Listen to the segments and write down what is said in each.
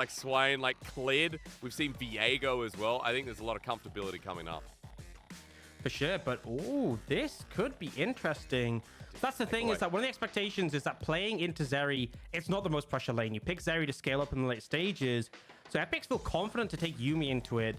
like Swain, like Clid. We've seen Viego as well. I think there's a lot of comfortability coming up. For sure, but oh, this could be interesting. So that's the thing, is that one of the expectations is that playing into Zeri, it's not the most pressure lane. You pick Zeri to scale up in the late stages, so FPX feel confident to take Yuumi into it.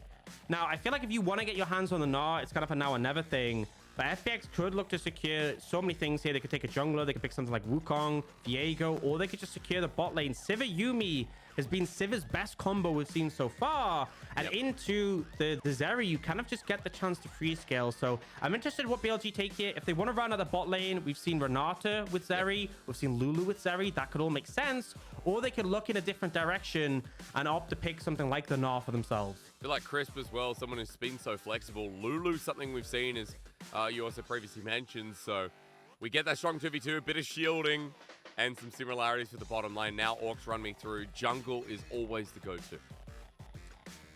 Now, I feel like if you want to get your hands on the Gnar, it's kind of a now or never thing. But FPX could look to secure so many things here. They could take a jungler, they could pick something like Wukong, Viego, or they could just secure the bot lane. Sivir Yuumi has been Sivir's best combo we've seen so far. And into the Zeri, you kind of just get the chance to free scale. So I'm interested in what BLG take here. If they want to run another bot lane, we've seen Renata with Zeri, we've seen Lulu with Zeri. That could all make sense. Or they could look in a different direction and opt to pick something like the Gnar for themselves. I feel like Crisp as well, someone who's been so flexible. Lulu, something we've seen is you also previously mentioned. So we get that strong 2v2, a bit of shielding, and some similarities for the bottom lane. Now Orcs run me through. Jungle is always the go-to.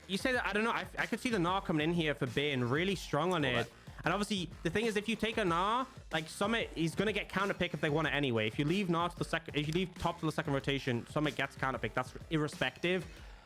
You say that, I don't know. I could see the Gnar coming in here for being really strong on it. And obviously, the thing is, if you take a Gnar, like Summit, he's going to get counter pick if they want it anyway. If you leave Gnar to the second, if you leave top to the second rotation, Summit gets counter pick. That's irrespective.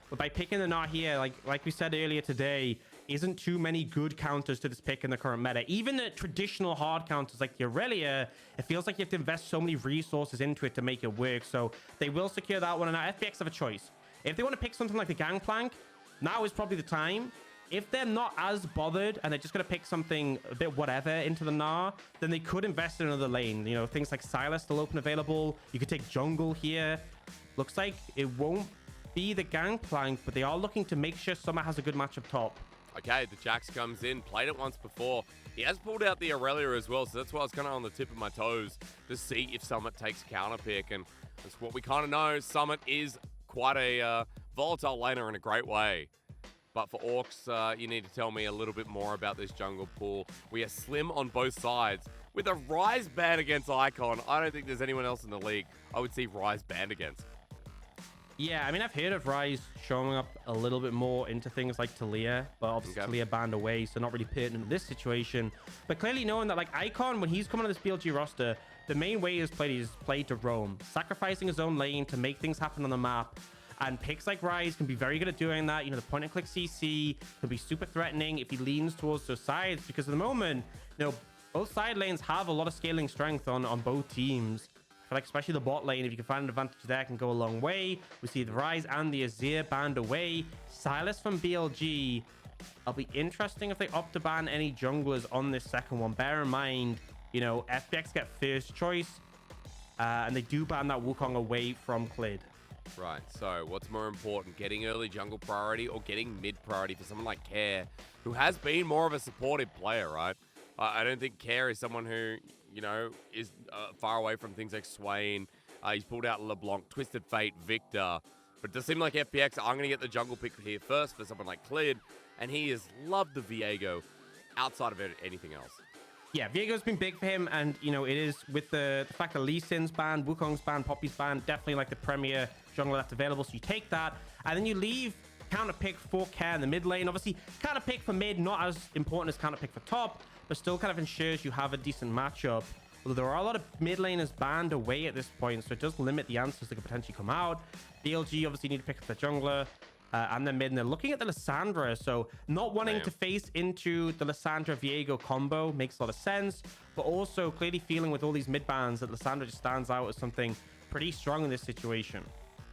But by picking the Gnar here, like we said earlier today, isn't too many good counters to this pick in the current meta. Even the traditional hard counters like the Aurelia, it feels like you have to invest so many resources into it to make it work. So they will secure that one. And now FPX have a choice. If they want to pick something like the Gangplank, now is probably the time. If they're not as bothered and they're just going to pick something a bit whatever into the Gnar, then they could invest in another lane. You know, things like Sylas still open available. You could take jungle here. Looks like it won't be the Gangplank, but they are looking to make sure Summer has a good match up top. Okay, the Jax comes in, played it once before. He has pulled out the Aurelia as well, so that's why I was kind of on the tip of my toes to see if Summit takes counter pick. And that's what we kind of know. Summit is quite a volatile laner in a great way. But for Orcs, you need to tell me a little bit more about this jungle pool. We are slim on both sides. With a Ryze ban against Icon, I don't think there's anyone else in the league I would see Ryze banned against. Yeah, I mean, I've heard of Ryze showing up a little bit more into things like Talia, but obviously Talia banned away, so not really pertinent in this situation. But clearly knowing that, like, Icon, when he's coming on this BLG roster, the main way he's played to roam, sacrificing his own lane to make things happen on the map. And picks like Ryze can be very good at doing that. You know, the point-and-click CC can be super threatening if he leans towards those sides, because at the moment, you know, both side lanes have a lot of scaling strength on both teams. Like especially the bot lane, if you can find an advantage there, can go a long way. We see the Ryze and the Azir banned away. Sylas from BLG. It'll be interesting if they opt to ban any junglers on this second one. Bear in mind, you know, FPX get first choice, and they do ban that Wukong away from Clid. Right, so what's more important, getting early jungle priority or getting mid priority for someone like Care, who has been more of a supportive player, right? I don't think Care is someone who, you know, is far away from things like Swain. He's pulled out LeBlanc, Twisted Fate, Victor. But it does seem like FPX are going to get the jungle pick here first for someone like Clid. And he has loved the Viego outside of anything else. Yeah, Viego's been big for him. And, you know, it is with the fact that Lee Sin's banned, Wukong's banned, Poppy's banned, definitely like the premier jungler that's available. So you take that. And then you leave counter pick for Care in the mid lane. Obviously, counter pick for mid, not as important as counter pick for top, but still kind of ensures you have a decent matchup. Although there are a lot of mid laners banned away at this point, so it does limit the answers that could potentially come out. BLG obviously need to pick up the jungler and then mid, and they're looking at the Lissandra, so not wanting to face into the Lissandra Viego combo makes a lot of sense, but also clearly feeling with all these mid bans that Lissandra just stands out as something pretty strong in this situation.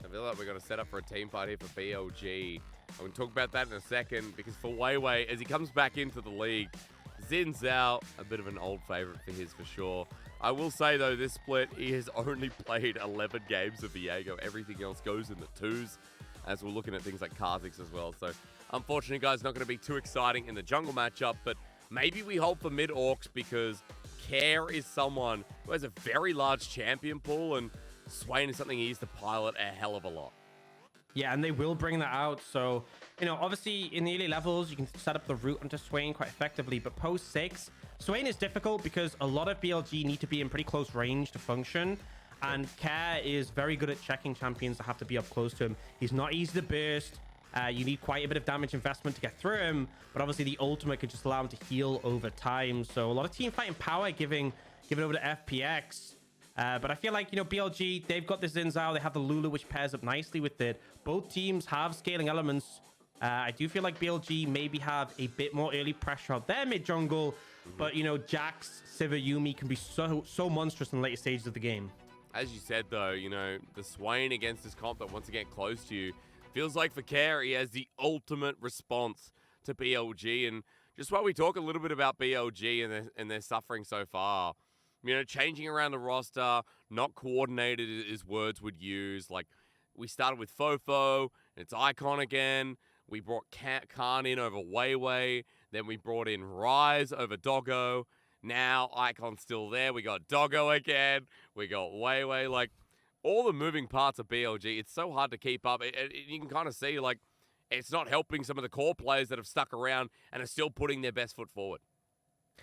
I feel like we're going to set up for a team fight here for BLG. I'm going to talk about that in a second, because for WeiWei, as he comes back into the league, Zhao, a bit of an old favorite for his for sure. I will say, though, this split, he has only played 11 games of Viego. Everything else goes in the twos, as we're looking at things like Kha'Zix as well. So, unfortunately, guys, not going to be too exciting in the jungle matchup, but maybe we hold for mid-orcs because Care is someone who has a very large champion pool, and Swain is something he needs to pilot a hell of a lot. Yeah, and they will bring that out. So, you know, obviously in the early levels, you can set up the route onto Swain quite effectively. But post 6, Swain is difficult because a lot of BLG need to be in pretty close range to function. And Care is very good at checking champions that have to be up close to him. He's not easy to burst. You need quite a bit of damage investment to get through him. But obviously the ultimate can just allow him to heal over time. So a lot of team fighting power giving it over to FPX. But I feel like, you know, BLG, they've got the Xin Zhao, they have the Lulu, which pairs up nicely with it. Both teams have scaling elements. I do feel like BLG maybe have a bit more early pressure out their mid jungle, but, you know, Jax, Sivir, Yuumi can be so monstrous in the later stages of the game. As you said, though, you know, the Swain against this comp that wants to get close to you feels like for Care, he has the ultimate response to BLG. And just while we talk a little bit about BLG and their suffering so far, you know, changing around the roster, not coordinated as words would use. Like, we started with Fofo, and it's Icon again. We brought Khan in over WeiWei. Then we brought in Rise over Doggo. Now Icon's still there. We got Doggo again. We got WeiWei. Like, all the moving parts of BLG, it's so hard to keep up. You can kind of see, like, it's not helping some of the core players that have stuck around and are still putting their best foot forward.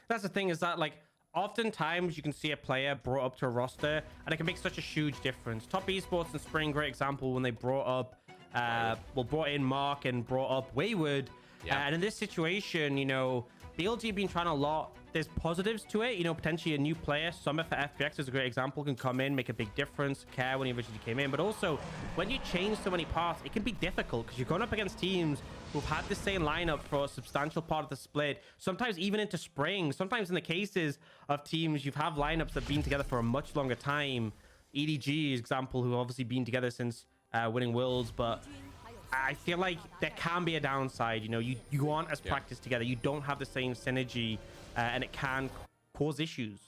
That's the thing, is that, like, oftentimes you can see a player brought up to a roster and it can make such a huge difference. Top Esports and Spring, great example, when they brought up brought in Mark and brought up Wayward. And in this situation, you know, BLG have been trying a lot. There's positives to it, you know, potentially a new player. Summit for FPX is a great example, can come in, make a big difference. Care when he originally came in, but also when you change so many parts, it can be difficult because you're going up against teams who've had the same lineup for a substantial part of the split, sometimes even into spring. Sometimes in the cases of teams, you've have lineups that have been together for a much longer time. EDG is example, who obviously been together since winning Worlds, but I feel like there can be a downside. You know, you aren't as practiced together. You don't have the same synergy, and it can cause issues.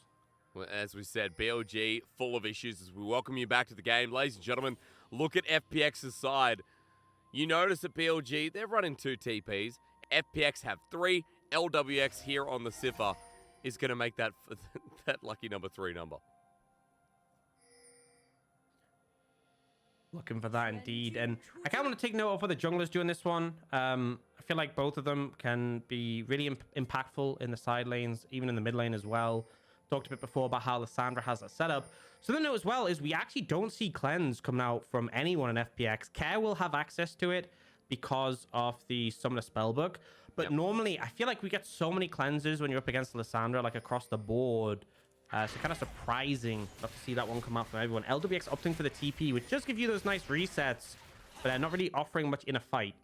Well, as we said, BLG full of issues as we welcome you back to the game. Ladies and gentlemen, look at FPX's side. You notice at BLG, they're running 2 TPs. FPX have 3. LWX here on the Sivir is going to make that that lucky number 3 number. Looking for that indeed. And I kind of want to take note of what the junglers do in this one. I feel like both of them can be really impactful in the side lanes, even in the mid lane as well. Talked a bit before about how Lissandra has that setup. So the note as well is we actually don't see cleanse coming out from anyone in FPX. Care will have access to it because of the Summoner Spellbook. But normally, I feel like we get so many cleanses when you're up against Lissandra, like across the board. So kind of surprising not to see that one come out from everyone. LWX opting for the TP, which does give you those nice resets, but they're not really offering much in a fight.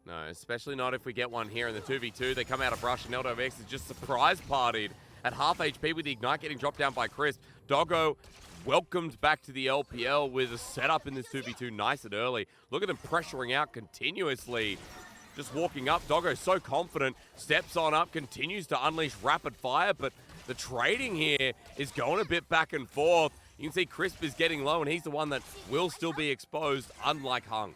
No, especially not if we get one here in the 2v2. They come out of Brush, and LWX is just surprise partied at half HP with the Ignite getting dropped down by Crisp. Doggo welcomed back to the LPL with a setup in this 2v2 nice and early. Look at them pressuring out continuously. Just walking up. Doggo so confident, steps on up, continues to unleash rapid fire, but the trading here is going a bit back and forth. You can see Crisp is getting low, and he's the one that will still be exposed, unlike Hung.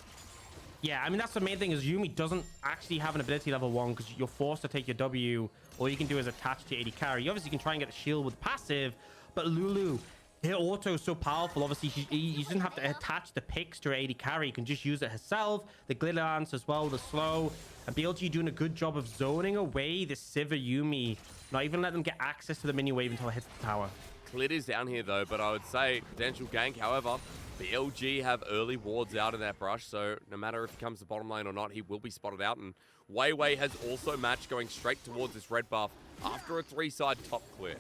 Yeah, I mean, that's the main thing, is Yuumi doesn't actually have an ability level 1 because you're forced to take your W. All you can do is attach to AD carry. You obviously can try and get the shield with passive, but Lulu, her auto is so powerful. Obviously, you doesn't have to attach the picks to her AD carry. You can just use it herself. The glitter lance as well, the slow. And BLG doing a good job of zoning away the Sivir Yuumi. Not even let them get access to the mini wave until it hits the tower. Clid is down here though, but I would say potential gank. However, BLG have early wards out in that Brush, so no matter if he comes to bottom lane or not, he will be spotted out. And WeiWei has also matched going straight towards this red buff after a 3-side top clear.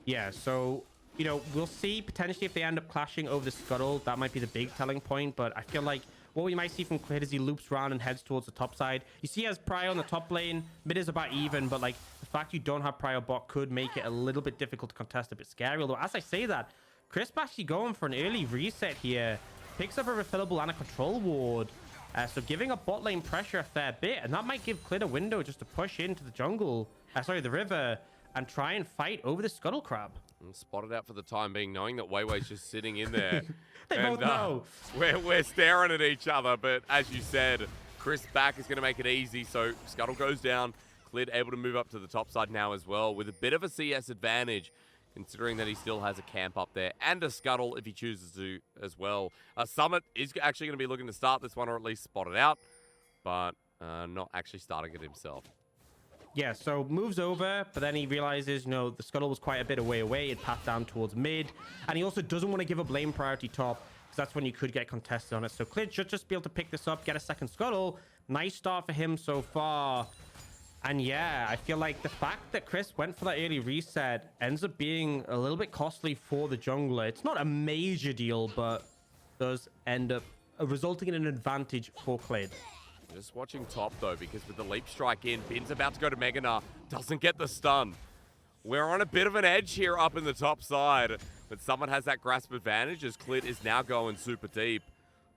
Yeah, so, you know, we'll see potentially if they end up clashing over the scuttle. That might be the big telling point, but I feel like what we might see from Clid is he loops around and heads towards the top side. You see, as Prio on the top lane, mid is about even, but like the fact you don't have Prio bot could make it a little bit difficult to contest, a bit scary. Although, as I say that, Crisp actually going for an early reset here, picks up a refillable and a control ward. So giving up bot lane pressure a fair bit, and that might give Clid a window just to push into the jungle, the river, and try and fight over the scuttle crab. And spotted out for the time being, knowing that WeiWei's just sitting in there. They both know. We're staring at each other, but as you said, Chris back is going to make it easy. So scuttle goes down. Clid able to move up to the top side now as well with a bit of a CS advantage, considering that he still has a camp up there and a scuttle if he chooses to as well. Summit is actually going to be looking to start this one, or at least spot it out, but not actually starting it himself. Yeah, so moves over, but then he realizes, you know, the scuttle was quite a bit away. It passed down towards mid, and he also doesn't want to give up lane priority top, because that's when you could get contested on it. So Clid should just be able to pick this up, get a second scuttle. Nice start for him so far. And yeah, I feel like the fact that Chris went for that early reset ends up being a little bit costly for the jungler. It's not a major deal, but does end up resulting in an advantage for Clid. Just watching top, though, because with the leap strike in, Bin's about to go to Gnar, doesn't get the stun. We're on a bit of an edge here up in the top side, but someone has that grasp advantage as Clid is now going super deep.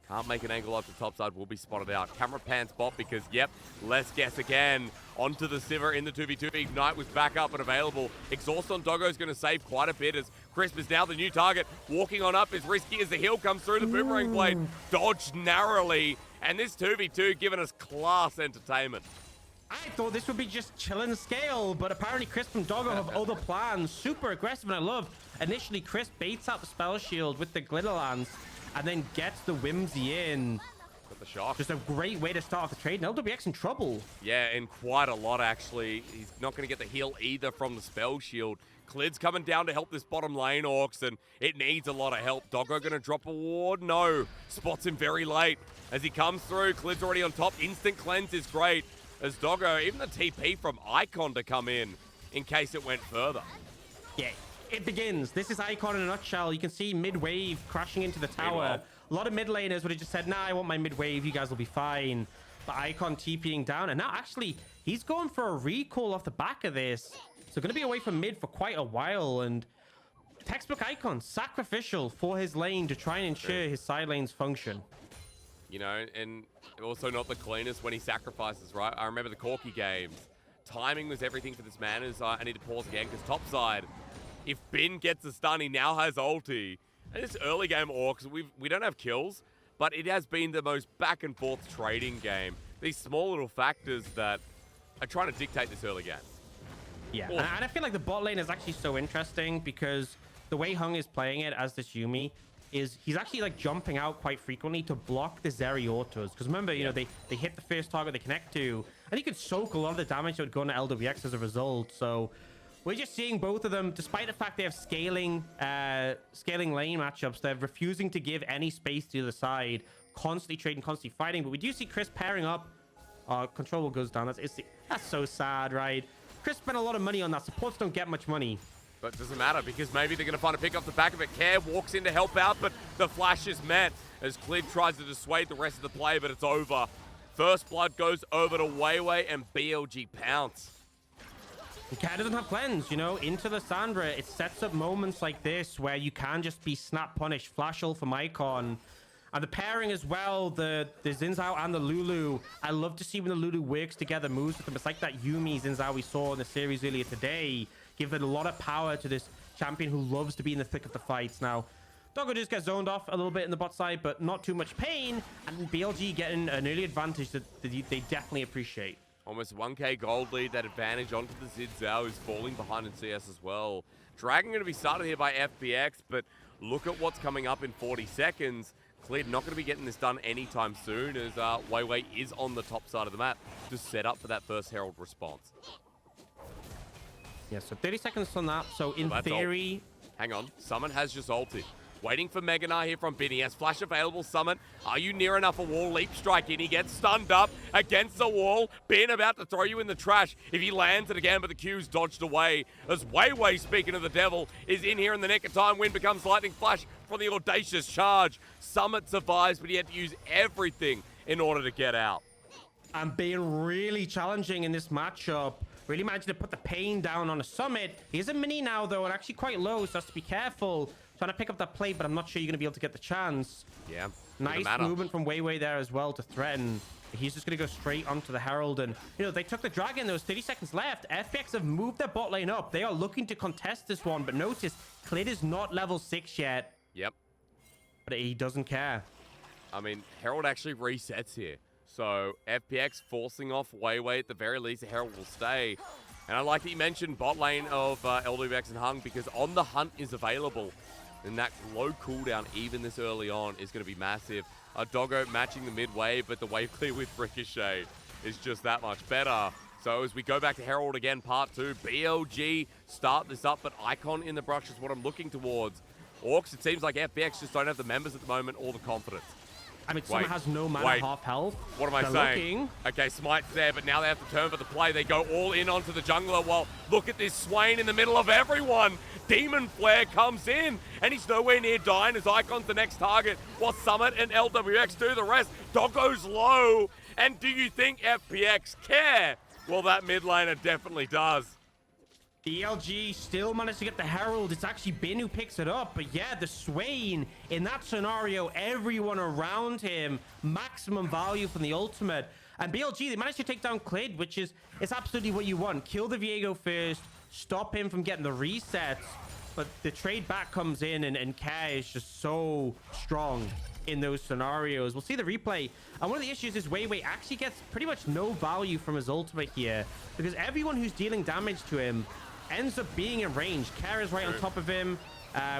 Can't make an angle up the top side, will be spotted out. Camera pans bot because, yep, let's guess again. Onto the Sivir in the 2v2. Ignite was back up and available. Exhaust on Doggo is going to save quite a bit as Crisp is now the new target. Walking on up is risky as the heal comes through. The boomerang blade dodged narrowly. And this 2v2 giving us class entertainment. I thought this would be just chilling scale, but apparently Crisp and Doggo have other plans. Super aggressive, and I love initially Crisp baits out the spell shield with the glitter lance and then gets the whimsy in. Got the shock. Just a great way to start off the trade. And LWX in trouble. Yeah, and quite a lot actually. He's not going to get the heal either from the spell shield. Clid's coming down to help this bottom lane, Aux, and it needs a lot of help. Doggo going to drop a ward? No. Spots him very late. As he comes through, Clid's already on top. Instant cleanse is great. As Doggo, even the TP from Icon to come in case it went further. Yeah, it begins. This is Icon in a nutshell. You can see mid-wave crashing into the tower. A lot of mid laners would have just said, nah, I want my mid-wave. You guys will be fine. But Icon TPing down. And now actually, he's going for a recall off the back of this. So going to be away from mid for quite a while. And textbook Icon, sacrificial for his lane to try and ensure his side lanes function. You know, and also not the cleanest when he sacrifices, right? I remember the Corki games. Timing was everything for this man. As I need to pause again because topside, if Bin gets a stun, he now has ulti. And this early game Orcs, we don't have kills, but it has been the most back and forth trading game. These small little factors that are trying to dictate this early game. Yeah, and I feel like the bot lane is actually so interesting because the way Hung is playing it as this Yuumi is he's actually like jumping out quite frequently to block the Zeri autos. Because remember, you know, they hit the first target they connect to, and he could soak a lot of the damage that would go into LWX as a result. So we're just seeing both of them, despite the fact they have scaling lane matchups, they're refusing to give any space to the other side, constantly trading, constantly fighting. But we do see Chris pairing up. Control goes down. That's so sad, right? Chris spent a lot of money on that. Supports don't get much money. But it doesn't matter because maybe they're going to find a pick off the back of it. Care walks in to help out, but the flash is met as Clid tries to dissuade the rest of the play, but it's over. First blood goes over to WeiWei and BLG pounce. Care doesn't have cleanse, you know, into Lissandra. It sets up moments like this where you can just be snap punished. Flash ult from Icon. And the pairing as well, the Xin Zhao and the Lulu. I love to see when the Lulu works together, moves with them. It's like that Yuumi Xin Zhao we saw in the series earlier today. Give it a lot of power to this champion who loves to be in the thick of the fights. Now, Doggo just gets zoned off a little bit in the bot side, but not too much pain. And BLG getting an early advantage that they definitely appreciate. Almost 1k gold lead. That advantage onto the Xin Zhao, who's falling behind in CS as well. Dragon going to be started here by FPX, but look at what's coming up in 40 seconds. Clid not going to be getting this done anytime soon as WeiWei is on the top side of the map to set up for that first Herald response. Yeah, so 30 seconds on that. So in theory... Hang on. Summon has just ulted. Waiting for Gnar here from Bin. He has flash available. Summon. Are you near enough a wall? Leap strike in. He gets stunned up against the wall. Bin about to throw you in the trash. If he lands it again, but the Q's dodged away. As WeiWei, speaking of the devil, is in here in the nick of time. Win becomes lightning flash from the audacious charge. Summit survives, but he had to use everything in order to get out. And being really challenging in this matchup. Really managed to put the pain down on a Summit. He's a mini now, though, and actually quite low, so has to be careful. Trying to pick up that plate, but I'm not sure you're going to be able to get the chance. Yeah. Nice movement from WeiWei there as well to threaten. He's just going to go straight onto the Herald. And, you know, they took the Dragon. There was 30 seconds left. FPX have moved their bot lane up. They are looking to contest this one. But notice, Clid is not level 6 yet. Yep. But he doesn't care. I mean, Herald actually resets here. So FPX forcing off WeiWei. At the very least, the Herald will stay. And I like that you mentioned bot lane of Lwx and Hung because On the Hunt is available. And that low cooldown, even this early on, is going to be massive. Doggo matching the mid wave, but the wave clear with Ricochet is just that much better. So as we go back to Herald again, part 2, BLG start this up, but Icon in the brush is what I'm looking towards. Orcs, it seems like FPX just don't have the members at the moment or the confidence. I mean, Summit has no mana, wait. half health. What am I saying? Okay, Smite's there, but now they have to turn for the play. They go all in onto the jungler. Well, look at this Swain in the middle of everyone. Demon Flare comes in, and he's nowhere near dying as Icon's the next target, while Summit and Lwx do the rest. Doggo's low, and do you think FPX care? Well, that mid laner definitely does. BLG still managed to get the Herald. It's actually Bin who picks it up. But yeah, the Swain, in that scenario, everyone around him, maximum value from the ultimate. And BLG, they managed to take down Clid, which is it's absolutely what you want. Kill the Viego first, stop him from getting the resets. But the trade back comes in, and Care is just so strong in those scenarios. We'll see the replay. And one of the issues is WeiWei actually gets pretty much no value from his ultimate here, because everyone who's dealing damage to him ends up being in range. Care is right on top of him.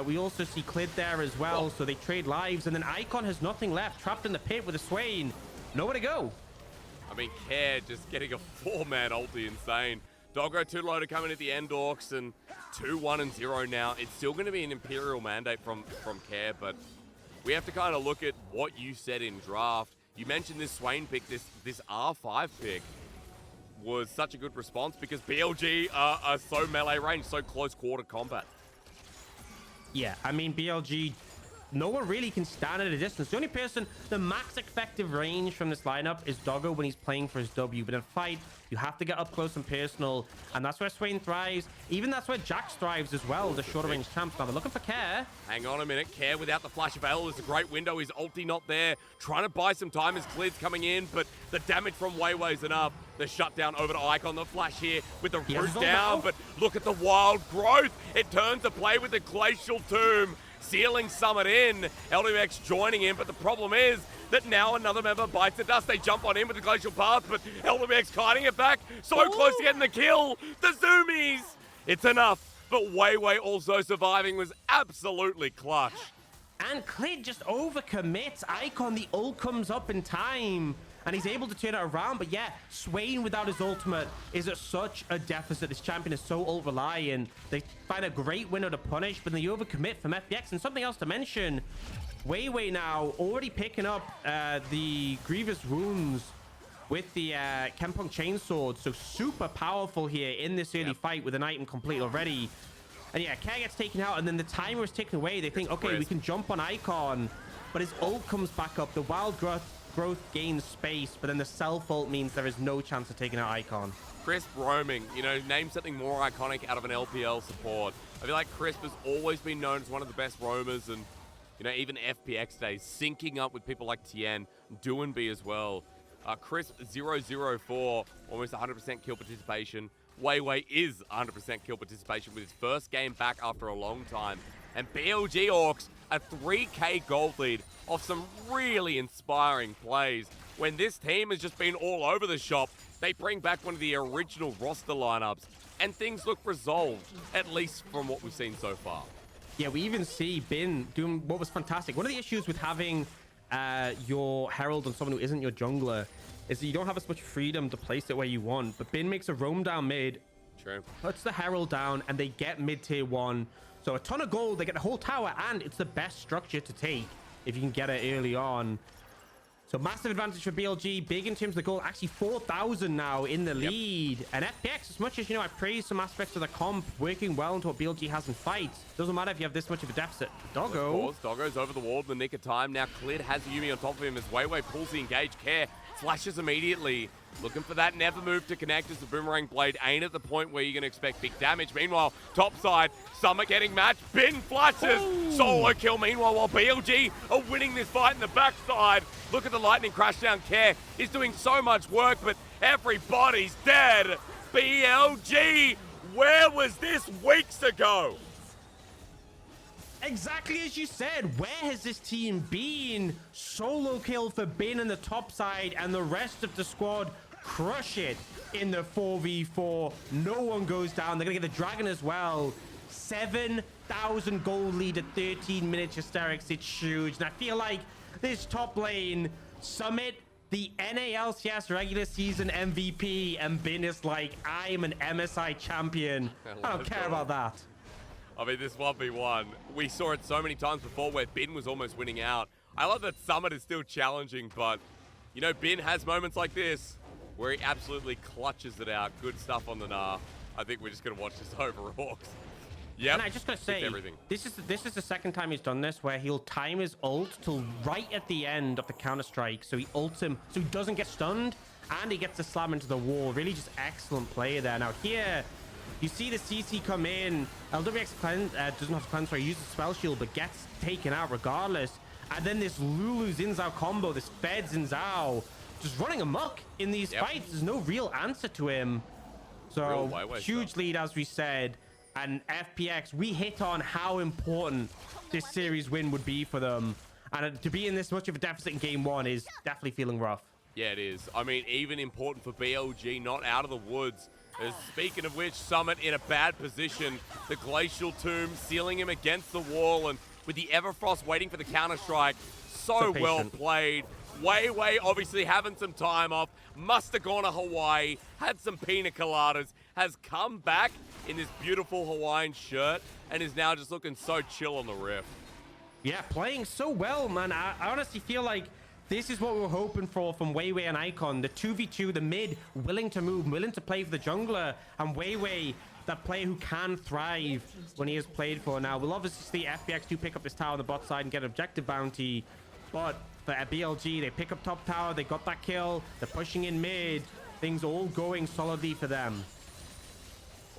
We also see Clid there as well, so they trade lives, and then Icon has nothing left, trapped in the pit with a Swain. Nowhere to go. I mean, Care just getting a 4-man ulti, insane. Doggo too low to come in at the end, Orcs, and 2-1-0 now. It's still going to be an Imperial mandate from Care, but we have to kind of look at what you said in draft. You mentioned this Swain pick, this R5 pick was such a good response because BLG are so melee range, so close quarter combat. Yeah, I mean, BLG, no one really can stand at a distance. The only person, the max effective range from this lineup is Doggo when he's playing for his W. But in a fight, you have to get up close and personal. And that's where Swain thrives. Even that's where Jax thrives as well, the shorter range champs. Now they're looking for Care. Hang on a minute. Care without the flash of L is a great window. His ulti not there. Trying to buy some time as Clid's coming in, but the damage from WeiWei's enough. The shutdown over to Icon. The flash here with the root down, but look at the wild growth. It turns to play with the Glacial Tomb. Sealing Summit in, Lwx joining in, but the problem is that now another member bites the dust. They jump on in with the Glacial Path, but Lwx kiting it back, so close to getting the kill. The Zoomies! It's enough, but WeiWei also surviving was absolutely clutch. And Clid just overcommits. Icon, the ult comes up in time, and he's able to turn it around. But yeah, Swain without his ultimate is at such a deficit. This champion is so ult reliant. They find a great window to punish, but then they overcommit from FPX. And something else to mention, WeiWei now already picking up the Grievous Wounds with the Kempong Chainsword. So super powerful here in this early fight with an item complete already. And yeah, Care gets taken out, and then the timer is taken away. They think, okay, we can jump on Icon, but his ult comes back up. The wild growth gains space, but then the self ult means there is no chance of taking out Icon. Crisp roaming, you know, name something more iconic out of an LPL support. I feel like Crisp has always been known as one of the best roamers, and, you know, even FPX days, syncing up with people like Tien, Duanby as well. Crisp 0-0-4, almost 100% kill participation. WeiWei is 100% kill participation with his first game back after a long time. And BLG Orcs, a 3K gold lead off some really inspiring plays. When this team has just been all over the shop, they bring back one of the original roster lineups, and things look resolved, at least from what we've seen so far. Yeah, we even see Bin doing what was fantastic. One of the issues with having your Herald on someone who isn't your jungler is that you don't have as much freedom to place it where you want. But Bin makes a roam down mid, puts the Herald down, and they get mid tier 1. So a ton of gold, they get the whole tower, and it's the best structure to take if you can get it early on. So massive advantage for BLG, big in terms of the goal. Actually 4,000 now in the lead. And FPX, as much as, you know, I praise some aspects of the comp, working well into what BLG has in fights. Doesn't matter if you have this much of a deficit. Doggo. Of course, Doggo's over the wall in the nick of time. Now Clid has Yuumi on top of him as WeiWei pulls the engage. Care flashes immediately. Looking for that never move to connect as the Boomerang Blade ain't at the point where you're going to expect big damage. Meanwhile, top side, Summit getting matched. Bin flashes. Solo kill meanwhile while BLG are winning this fight in the backside. Look at the lightning crash down. Care is doing so much work, but everybody's dead. BLG, where was this weeks ago? Exactly as you said, where has this team been? Solo kill for Bin on the top side, and the rest of the squad crush it in the 4v4. No one goes down. They're gonna get the dragon as well. 7,000 gold lead at 13 minutes. Hysterics, it's huge. And I feel like this top lane, Summit, the NALCS regular season MVP, and Bin is like, I am an MSI champion. I don't care about that. I mean, this 1v1, we saw it so many times before where Bin was almost winning out I love that Summit is still challenging, but, you know, Bin has moments like this where he absolutely clutches it out. Good stuff on the Gnar. I think we're just going to watch this over Aux. Yep. And I just got to say, this is the second time he's done this where he'll time his ult till right at the end of the counter-strike. So he ults him so he doesn't get stunned and he gets to slam into the wall. Really just excellent play there. Now here, you see the CC come in. Lwx doesn't have to cleanse, so he uses Spell Shield, but gets taken out regardless. And then this Lulu Xin Zhao combo, this Fed Xin Zhao, just running amok in these fights. There's no real answer to him. So huge lead, as we said. And FPX, we hit on how important this series win would be for them. And to be in this much of a deficit in game one is definitely feeling rough. Yeah, it is. I mean, even important for BLG, not out of the woods. Speaking of which, Summit in a bad position. The Glacial Tomb sealing him against the wall, and with the Everfrost waiting for the counter-strike. So well played. WeiWei obviously having some time off. Must have gone to Hawaii, had some pina coladas, has come back in this beautiful Hawaiian shirt, and is now just looking so chill on the Rift. Yeah, playing so well, man. I honestly feel like this is what we were hoping for from WeiWei and Icon. The 2v2, the mid, willing to move, willing to play for the jungler, and WeiWei, that player who can thrive when he is played for. Now, we'll obviously see FPX do pick up this tower on the bot side and get an objective bounty, but for BLG, they pick up top tower, they got that kill, they're pushing in mid, things all going solidly for them.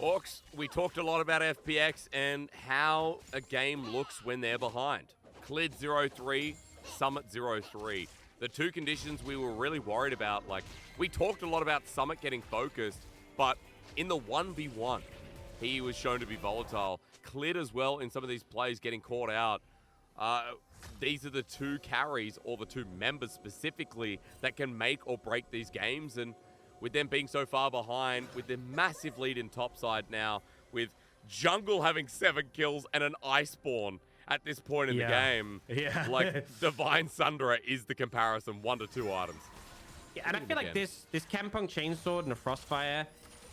Aux, we talked a lot about FPX and how a game looks when they're behind. Clid 0-3, Summit 0-3. The two conditions we were really worried about, like, we talked a lot about Summit getting focused, but in the 1v1, he was shown to be volatile. Clid as well in some of these plays getting caught out. These are the two carries, or the two members specifically, that can make or break these games. And with them being so far behind, with their massive lead in topside now, with Jungle having 7 kills and an Iceborne at this point in the game, like Divine Sundra is the comparison, 1 to 2 items. Yeah, and I feel like this Campung Chainsword and a Frostfire,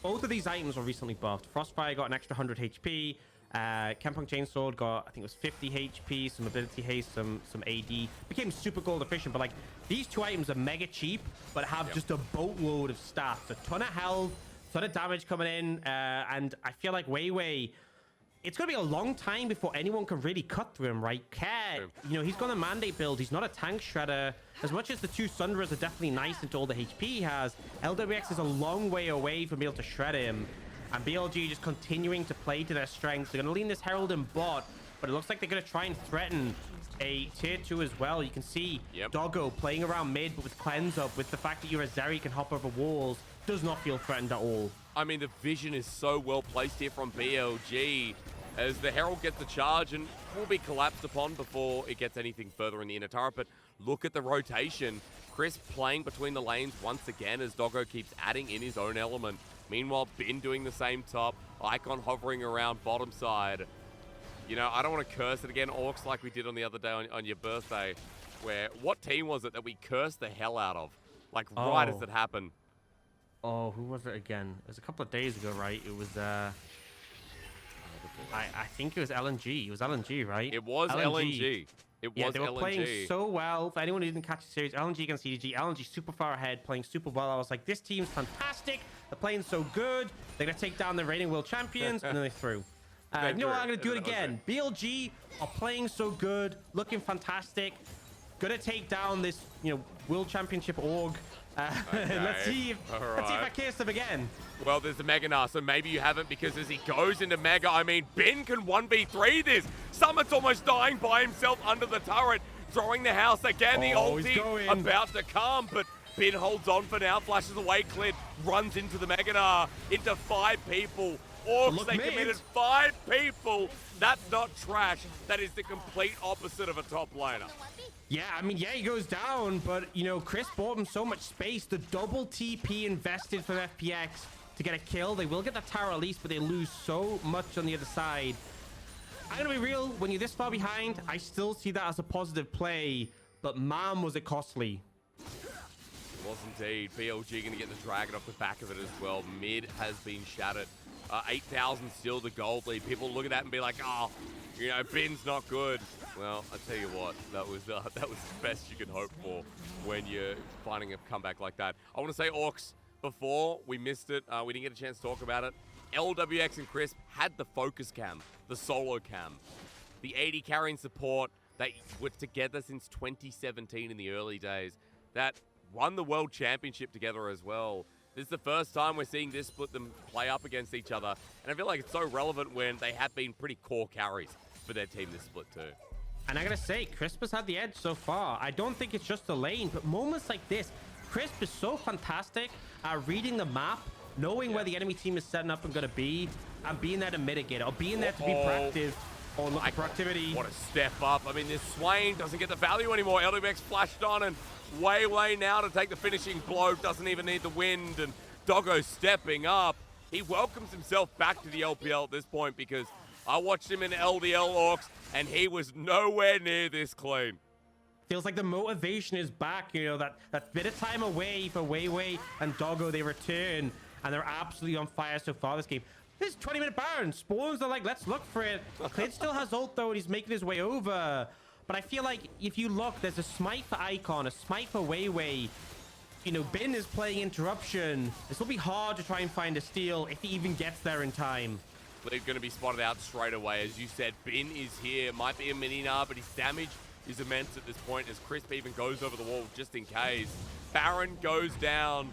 both of these items were recently buffed. Frostfire got an extra 100 HP. Campung Chainsword got, I think it was 50 HP, some ability haste, some AD. Became super gold efficient, but like these two items are mega cheap, but have just a boatload of stats, a ton of health, ton of damage coming in, and I feel like WeiWei, it's going to be a long time before anyone can really cut through him, right? You know, he's got a mandate build. He's not a tank shredder. As much as the two Sundras are definitely nice into all the HP he has, Lwx is a long way away from being able to shred him. And BLG just continuing to play to their strengths. They're going to lean this Herald in bot, but it looks like they're going to try and threaten a tier 2 as well. You can see Doggo playing around mid, but with cleanse up, with the fact that you're a Zeri can hop over walls, does not feel threatened at all. I mean, the vision is so well placed here from BLG as the Herald gets the charge and will be collapsed upon before it gets anything further in the inner turret. But look at the rotation. Chris playing between the lanes once again as Doggo keeps adding in his own element. Meanwhile, Bin doing the same top. Icon hovering around bottom side. You know, I don't want to curse it again, Aux, like we did on the other day on your birthday, where what team was it that we cursed the hell out of? Like, right as it happened. Oh, who was it again? It was a couple of days ago, right? It was, I think it was LNG. It was LNG, right? It was LNG. It was they were LNG. playing so well. For anyone who didn't catch the series, LNG against CDG, LNG super far ahead, playing super well. I was like, this team's fantastic. They're playing so good. They're going to take down the reigning world champions, and then they threw. You know what? I'm going to do it again. BLG are playing so good, looking fantastic. Going to take down this, you know, world championship org. Let's see if I curse them again. Well, there's the Mega Gnar, so maybe you haven't, because as he goes into Mega, I mean, Ben can 1v3 this. Summit's almost dying by himself under the turret, throwing the house again. The ulti about to come, but Ben holds on for now, flashes away. Clid runs into the Mega Gnar, into 5 people. Orcs, they committed 5 people. That's not trash. That is the complete opposite of a top laner. Yeah, I mean, yeah, he goes down, but, you know, Chris bought him so much space. The double TP invested from FPX to get a kill. They will get that tower at least, but they lose so much on the other side. I'm going to be real. When you're this far behind, I still see that as a positive play, but man, was it costly. It was indeed. BLG going to get the dragon off the back of it as well. Mid has been shattered. 8,000 still the gold lead. People look at that and be like, oh, you know, Bin's not good. Well, I tell you what, that was the best you can hope for when you're finding a comeback like that. I want to say, Aux, before we missed it, we didn't get a chance to talk about it. Lwx and Crisp had the focus cam, the solo cam, the AD carrying support that were together since 2017 in the early days, that won the World Championship together as well. This is the first time we're seeing this split them play up against each other, and I feel like it's so relevant when they have been pretty core carries for their team this split too. And I gotta say, Crisp has had the edge so far. I don't think it's just the lane, but moments like this, Crisp is so fantastic at reading the map, knowing where the enemy team is setting up and gonna be, and being there to mitigate it, or being there to be proactive. Oh, look at proactivity. What a step up. I mean, this Swain doesn't get the value anymore. Lwx flashed on, and WeiWei now to take the finishing blow. Doesn't even need the wind, and Doggo stepping up. He welcomes himself back to the LPL at this point, because I watched him in LDL Aux, and he was nowhere near this clean. Feels like the motivation is back, you know, that bit of time away for WeiWei and Doggo, they return, and they're absolutely on fire so far this game. This 20-minute Baron. Spawns are like, let's look for it. Clid still has ult, though, and he's making his way over. But I feel like if you look, there's a smite for Icon, a smite for WeiWei. You know, Bin is playing Interruption. This will be hard to try and find a steal if he even gets there in time. They're going to be spotted out straight away. As you said, Bin is here. Might be a mini Gnar, but his damage is immense at this point as Crisp even goes over the wall just in case. Baron goes down.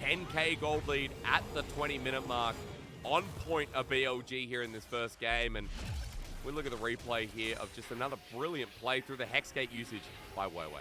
10k gold lead at the 20-minute mark. On point of BLG here in this first game, and we look at the replay here of just another brilliant play through the Hexgate usage by WeiWei.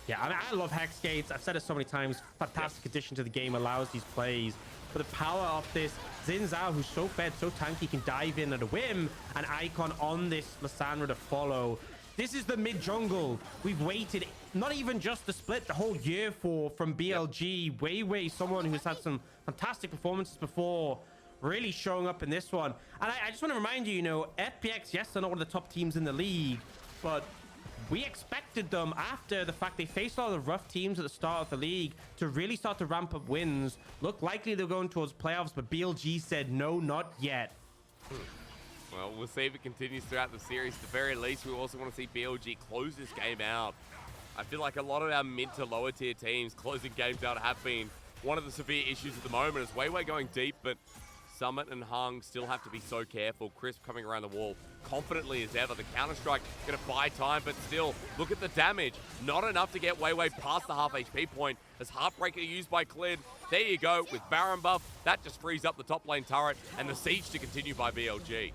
Yeah, I mean, I love Hex Gates. I've said it so many times. Fantastic addition to the game, allows these plays. But the power of this Zhao, who's so fed, so tanky, can dive in at a whim, and Icon on this Lissandra to follow. This is the mid-jungle we've waited not even just the split, the whole year for from BLG. WeiWei, someone who's had some fantastic performances before, really showing up in this one. And I just want to remind you, you know, FPX, yes, they're not one of the top teams in the league, but we expected them, after the fact they faced all the rough teams at the start of the league, to really start to ramp up wins. Look likely they're going towards playoffs, but BLG said no, not yet. Well, we'll see if it continues throughout the series. At the very least, we also want to see BLG close this game out. I feel like a lot of our mid to lower tier teams closing games out have been one of the severe issues at the moment. As WeiWei going deep, but Summit and Hung still have to be so careful. Crisp coming around the wall confidently as ever. The Counter-Strike going to buy time, but still, look at the damage. Not enough to get WeiWei past the half HP point as Heartbreaker used by Clid. There you go, with Baron buff, that just frees up the top lane turret and the siege to continue by BLG.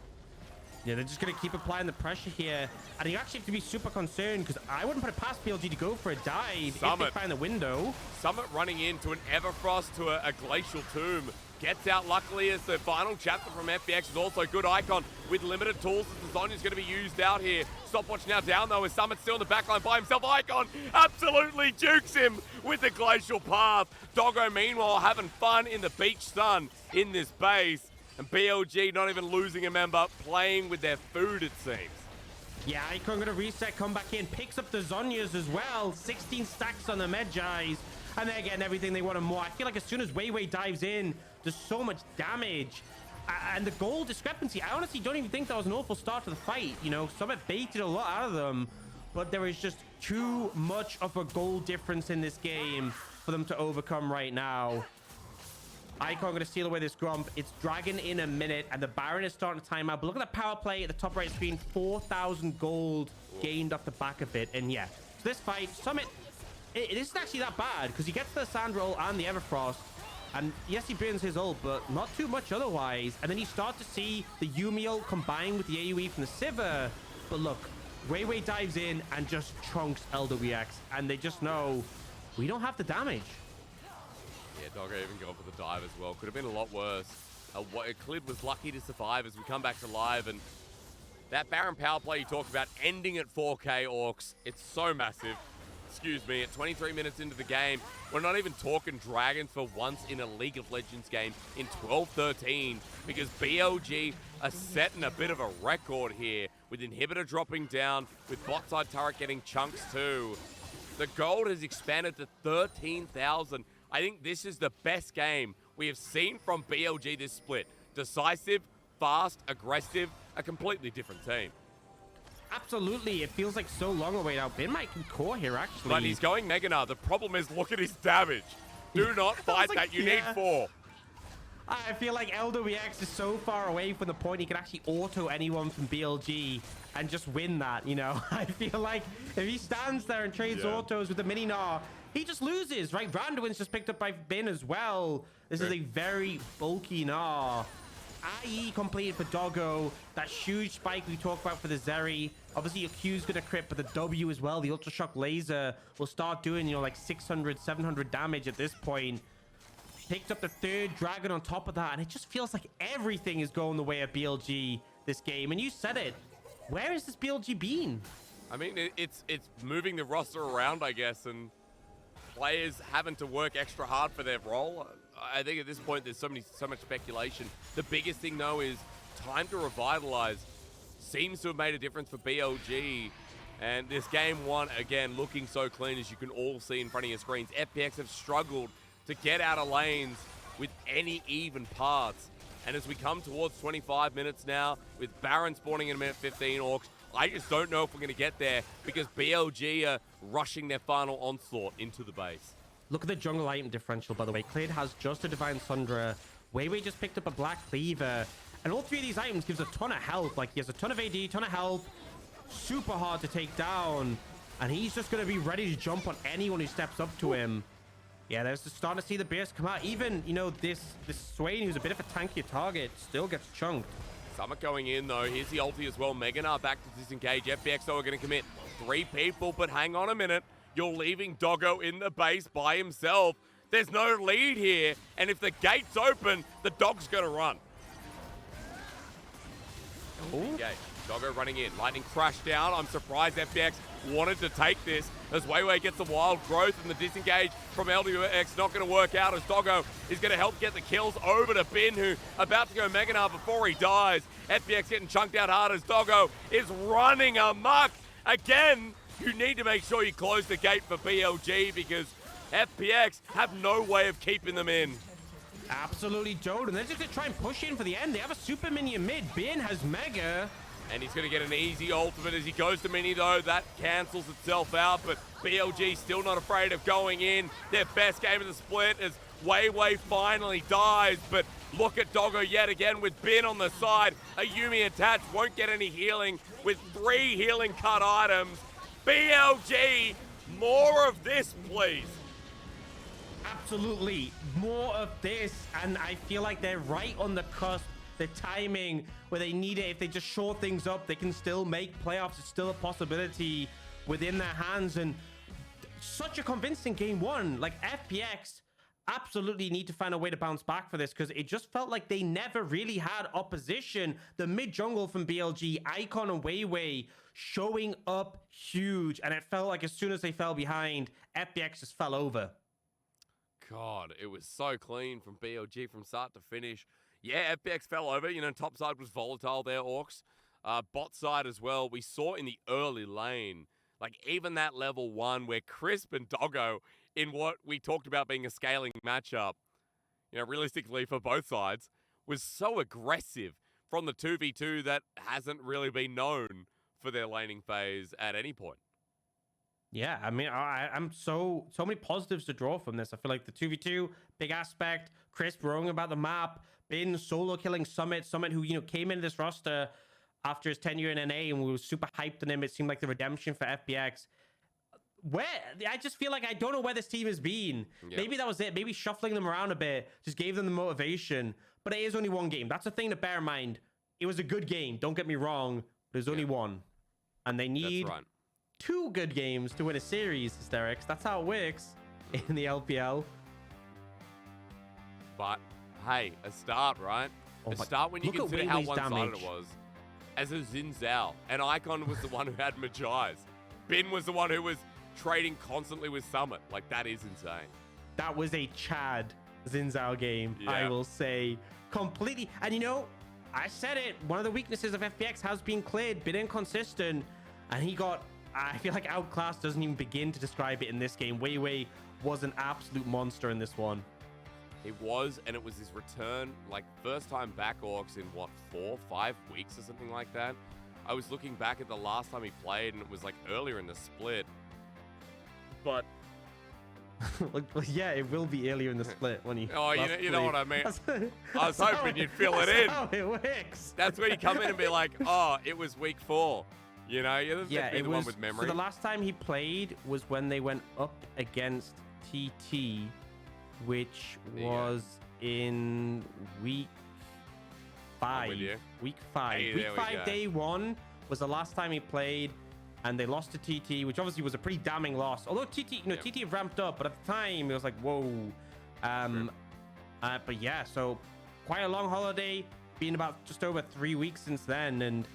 Yeah, they're just going to keep applying the pressure here. And you actually have to be super concerned, because I wouldn't put it past BLG to go for a dive Summit. if they find the window. Summit running into an Everfrost to a Glacial Tomb. Gets out luckily as the final chapter from FPX is also good. Icon with limited tools as the Zonya's going to be used out here. Stopwatch now down though as Summit still in the backline by himself. Icon absolutely jukes him with the Glacial Path. Doggo meanwhile having fun in the beach sun in this base. And BLG not even losing a member, playing with their food it seems. Yeah, Icon going to reset, come back in, picks up the Zonyas as well. 16 stacks on the Medjais. And they're getting everything they want and more. I feel like as soon as WeiWei dives in, there's so much damage. And the goal discrepancy, I honestly don't even think that was an awful start to the fight. You know, Summit baited a lot out of them, but there is just too much of a goal difference in this game for them to overcome right now. Icon going to steal away this Grump. It's Dragon in a minute, and the Baron is starting to time out. But look at the power play at the top right screen. 4,000 gold gained off the back of it. And yeah, so this fight, Summit, it isn't actually that bad, because he gets the Lissandra ult and the Everfrost. And yes, he burns his ult, but not too much otherwise. And then you start to see the Yuumi ult combined with the AoE from the Sivir. But look, WeiWei dives in and just chunks Lwx. And they just know, we don't have the damage. Yeah, Doggo even going for the dive as well. Could have been a lot worse. Clid was lucky to survive as we come back to live. And that Baron power play you talked about ending at 4K Orcs, it's so massive. Excuse me, at 23 minutes into the game, we're not even talking Dragons for once in a League of Legends game in 12-13, because BLG are setting a bit of a record here with Inhibitor dropping down, with bot side turret getting chunks too. The gold has expanded to 13,000. I think this is the best game we have seen from BLG this split. Decisive, fast, aggressive, a completely different team. Absolutely. It feels like so long away now. Bin might core here, actually. But he's going Mega Gnar. The problem is, look at his damage. Do not fight that. You need 4. I feel like Lwx is so far away from the point he can actually auto anyone from BLG and just win that, you know? I feel like if he stands there and trades autos with the mini Gnar, he just loses, right? Randuin's just picked up by Bin as well. This is a very bulky Gnar. IE completed for Doggo. That huge spike we talked about for the Zeri. Obviously, your Q's going to crit, but the W as well. The Ultra Shock Laser will start doing, you know, like 600, 700 damage at this point. Picked up the 3rd dragon on top of that, and it just feels like everything is going the way of BLG this game. And you said it. Where has this BLG been? I mean, it's moving the roster around, I guess, and players having to work extra hard for their role. I think at this point there's so much speculation. The biggest thing though is time to revitalize seems to have made a difference for BLG. And this game 1 again looking so clean, as you can all see in front of your screens. FPX have struggled to get out of lanes with any even parts. And as we come towards 25 minutes now, with Baron spawning in a minute 15, Aux, I just don't know if we're going to get there, because BLG are rushing their final onslaught into the base. Look at the jungle item differential, by the way. Clid has just a Divine Sundra. WeiWei just picked up a Black Cleaver. And all 3 of these items gives a ton of health. Like, he has a ton of AD, ton of health. Super hard to take down. And he's just going to be ready to jump on anyone who steps up to him. Yeah, there's starting to see the burst come out. Even, you know, this Swain, who's a bit of a tankier target, still gets chunked. Summit going in, though. Here's the ulti as well. Mega Gnar back to disengage. FPX, though, are going to commit 3 people, but hang on a minute. You're leaving Doggo in the base by himself. There's no lead here, and if the gate's open, the dog's going to run. Okay, Doggo running in. Lightning crash down. I'm surprised FPX wanted to take this, as WeiWei gets the wild growth, and the disengage from Lwx not going to work out, as Doggo is going to help get the kills over to Bin, who about to go Mega Gnar before he dies. FPX getting chunked out hard as Doggo is running amok. Again, you need to make sure you close the gate for BLG, because FPX have no way of keeping them in. Absolutely don't. And they're just going to try and push in for the end. They have a super minion mid. Bin has Mega. And he's going to get an easy ultimate as he goes to mini, though. That cancels itself out, but BLG still not afraid of going in. Their best game of the split as WeiWei finally dies, but look at Doggo yet again with Bin on the side. A Yuumi attached, won't get any healing with 3 healing cut items. BLG, more of this, please. Absolutely, more of this, and I feel like they're right on the cusp. The timing where they need it. If they just shore things up, they can still make playoffs. It's still a possibility within their hands. And such a convincing game 1. Like, FPX absolutely need to find a way to bounce back for this, because it just felt like they never really had opposition. The mid jungle from BLG, Icon and WeiWei showing up huge, and it felt like as soon as they fell behind, FPX just fell over. God, it was so clean from BLG from start to finish. Yeah, FPX fell over. You know, top side was volatile there, Aux. Bot side as well. We saw in the early lane, like even that level 1 where Crisp and Doggo, in what we talked about being a scaling matchup, you know, realistically for both sides, was so aggressive from the 2v2 that hasn't really been known for their laning phase at any point. Yeah, I mean, I'm so many positives to draw from this. I feel like the 2v2, big aspect. Crisp wrong about the map. Bin solo killing Summit, who, you know, came into this roster after his tenure in NA, and we were super hyped on him. It seemed like the redemption for FPX. I just feel like I don't know where this team has been. Yep. Maybe that was it. Maybe shuffling them around a bit just gave them the motivation. But it is only 1 game. That's a thing to bear in mind. It was a good game. Don't get me wrong. There's only 1. And they need 2 good games to win a series, Hysterics. That's how it works in the LPL. But hey, a start, right? A start when you consider how one-sided it was. As a Xin Zhao, and Icon was the one who had Magi's. Bin was the one who was trading constantly with Summit. Like, that is insane. That was a Chad Xin Zhao game, I will say. Completely. And you know, I said it, one of the weaknesses of FPX has been Clid, been inconsistent, and he got, I feel like outclassed doesn't even begin to describe it in this game. WeiWei was an absolute monster in this one. He was, and it was his return, like, first time back Orcs in, what, 4, 5 weeks or something like that? I was looking back at the last time he played, and it was, like, earlier in the split. But... yeah, it will be earlier in the split when he... Oh, you know what I mean. I was hoping you'd fill it in. That's how it works. That's where you come in and be like, oh, it was week 4. You know, yeah, it it the was, one with memory. So the last time he played was when they went up against TT, which was in week 5. Week 5. Hey, week 5, day 1 was the last time he played, and they lost to TT, which obviously was a pretty damning loss. Although TT, TT had ramped up, but at the time it was like, whoa. But yeah, so quite a long holiday, been about just over 3 weeks since then, and